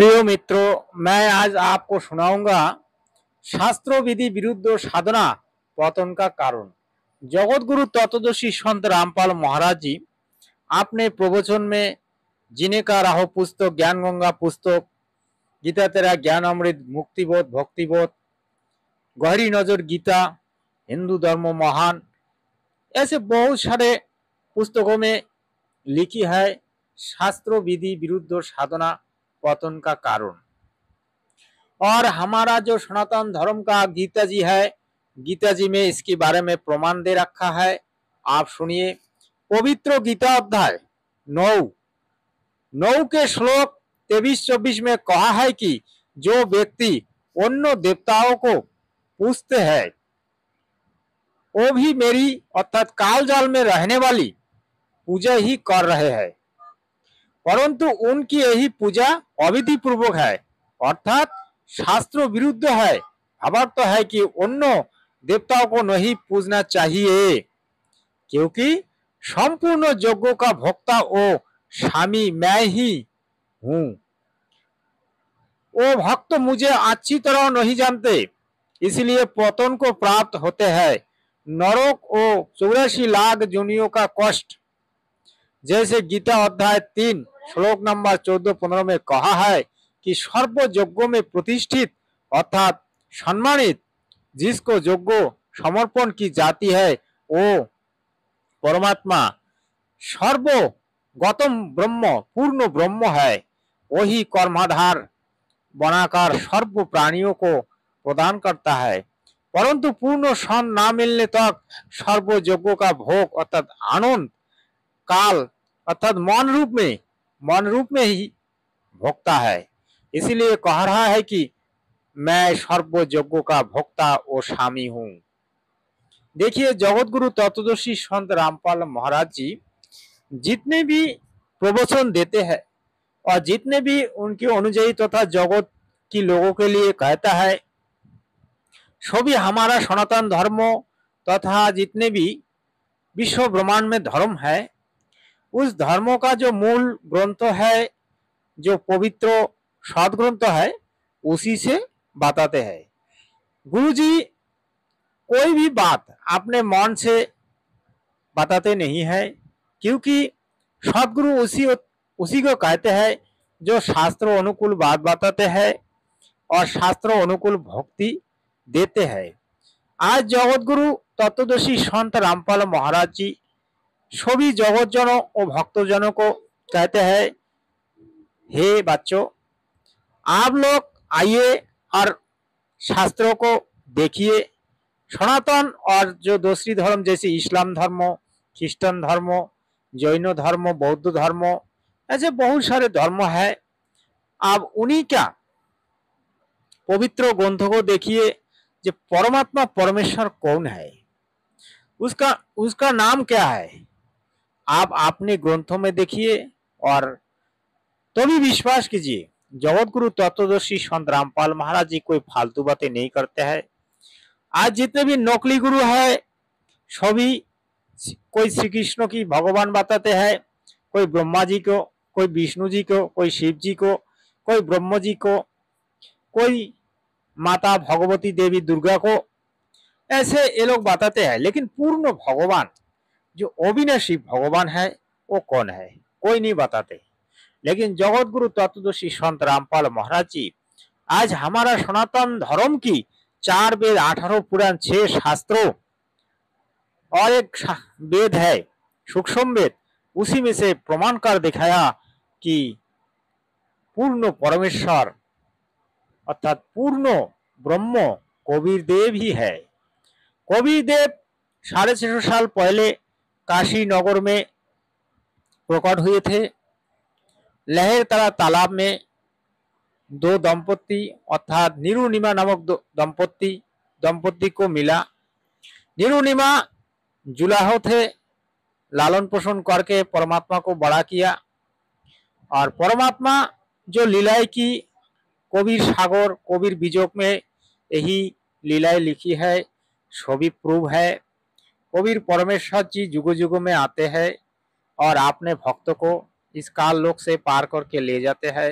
प्रिय मित्रों, मैं आज आपको सुनाऊंगा शास्त्रों विधि विरुद्ध साधना पतन का कारण। जगत गुरु तत्वदर्शी संत रामपाल महाराज जी आपने प्रवचन में जीने का राह पुस्तक, ज्ञान गंगा पुस्तक, गीता तेरा ज्ञान अमृत, मुक्तिबोध, भक्तिबोध, गहरी नजर गीता, हिंदू धर्म महान, ऐसे बहुत सारे पुस्तकों में लिखी है शास्त्रों विधि विरुद्ध साधना पतन का कारण। और हमारा जो सनातन धर्म का गीता जी है, गीता जी में इसके बारे में प्रमाण दे रखा है। आप सुनिए। पवित्र गीता अध्याय 9 के श्लोक 23-24 में कहा है कि जो व्यक्ति अन्य देवताओं को पूजते हैं वो भी मेरी अर्थात कालजाल में रहने वाली पूजा ही कर रहे हैं, परंतु उनकी यही पूजा अविधि पूर्वक है, अर्थात शास्त्र विरुद्ध है। भावार्थ तो है कि अन्य देवताओं को नहीं पूजना चाहिए, क्योंकि संपूर्ण यज्ञों का भोक्ता ओ स्वामी मैं ही हूं। वो भक्त मुझे अच्छी तरह नहीं जानते, इसलिए पतन को प्राप्त होते हैं। नरक ओ 84 लाख योनियों का कष्ट, जैसे गीता अध्याय 3 श्लोक नंबर 14-15 में कहा है कि सर्व यज्ञों में प्रतिष्ठित अर्थात सम्मानित जिसको यज्ञ समर्पण की जाती है वो परमात्मा सर्व गौतम ब्रह्म पूर्ण ब्रह्म है। वही कर्माधार बनाकर सर्व प्राणियों को प्रदान करता है, परंतु पूर्ण सन ना मिलने तक सर्व यज्ञों का भोग अर्थात आनंद काल अर्थात मन रूप में ही भोगता है। इसीलिए कह रहा है कि मैं सर्व यज्ञों का भोक्ता और स्वामी हूं। देखिए, जगत गुरु तत्वदर्शी संत रामपाल महाराज जी जितने भी प्रवचन देते हैं और जितने भी उनके अनुयायी तथा जगत की लोगों के लिए कहता है, सभी हमारा सनातन धर्म तथा जितने भी विश्व ब्रह्मांड में धर्म है उस धर्मों का जो मूल ग्रंथ है, जो पवित्र सदग्रंथ है, उसी से बताते हैं। गुरु जी कोई भी बात अपने मन से बताते नहीं है, क्योंकि सदगुरु उसी को कहते हैं जो शास्त्रों अनुकूल बात बताते हैं और शास्त्रों अनुकूल भक्ति देते हैं। आज जगत गुरु तत्वदर्शी संत रामपाल महाराज जी सभी जगत जनों और भक्तजनों को कहते हैं, हे बच्चों, आप लोग आइए और शास्त्रों को देखिए। सनातन और जो दूसरी धर्म जैसे इस्लाम धर्म, क्रिश्चियन धर्म, जैन धर्म, बौद्ध धर्म, ऐसे बहुत सारे धर्म है। आप उन्हीं क्या पवित्र ग्रंथों को देखिए। जो परमात्मा परमेश्वर कौन है, उसका नाम क्या है, आप अपने ग्रंथों में देखिए और तभी विश्वास कीजिए। जगत गुरु तत्वदर्शी संत रामपाल महाराज जी कोई फालतू बातें नहीं करते हैं। आज जितने भी नकली गुरु है सभी कोई श्री कृष्ण की भगवान बताते हैं, कोई ब्रह्मा जी को, कोई विष्णु जी को, कोई शिव जी को, कोई ब्रह्म जी को, कोई माता भगवती देवी दुर्गा को, ऐसे ये लोग बताते हैं। लेकिन पूर्ण भगवान जो अविनाशी भगवान है वो कौन है, कोई नहीं बताते। लेकिन जगत गुरु तत्वदर्शी संत रामपाल महाराज जी आज हमारा सनातन धर्म की 4 वेद, 18 पुराण, 6 शास्त्रों और एक वेद है सूक्ष्म वेद, उसी में से प्रमाण कर दिखाया कि पूर्ण परमेश्वर अर्थात पूर्ण ब्रह्म कबीर देव ही है। कबीर देव 650 साल पहले काशी नगर में प्रकट हुए थे। लहर तरा तालाब में 2 दंपति अर्थात निरुनिमा नामक दंपति को मिला। निरुनिमा जुलाहो थे, लालन पोषण करके परमात्मा को बड़ा किया और परमात्मा जो लीलाएं की कबीर सागर, कबीर बीजोक में यही लीलाएं लिखी है, सभी प्रूव है। कबीर परमेश्वर जी जुगो जुगो में आते हैं और अपने भक्त को इस काल लोक से पार करके ले जाते हैं।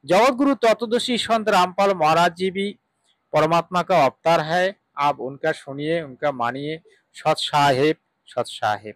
जगत गुरु तत्वदर्शी संत रामपाल महाराज जी भी परमात्मा का अवतार है। आप उनका सुनिए, उनका मानिए। सत साहेब, सत साहेब।